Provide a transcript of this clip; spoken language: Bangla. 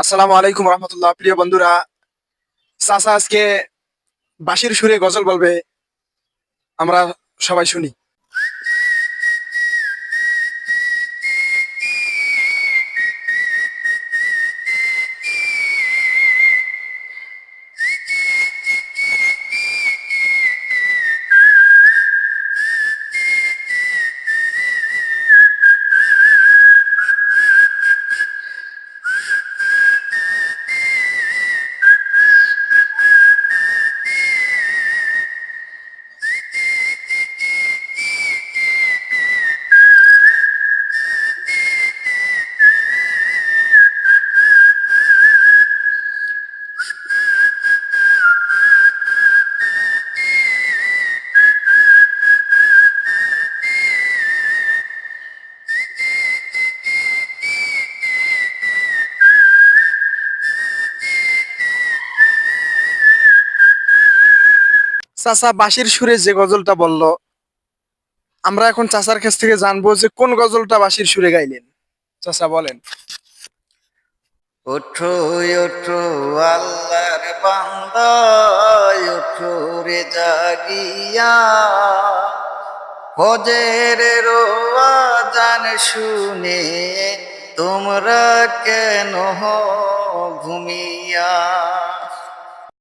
আসসালামু আলাইকুম রহমতুল্লাহ। প্রিয় বন্ধুরা, চাচা আজকে বাঁশির সুরে গজল বলবে, আমরা সবাই শুনি। চাচা বাঁশির সুরে যে গজলটা বলল, আমরা এখন চাচার কাছ থেকে জানবো যে কোন গজলটা বাঁশির সুরে গাইলেন। চাচা বলেন। ওঠো ওঠো আল্লাহর বান্দা, ওঠো রে জাগিয়া, ফজরের আযান শুনে তোমরা কেন ঘুমিয়া?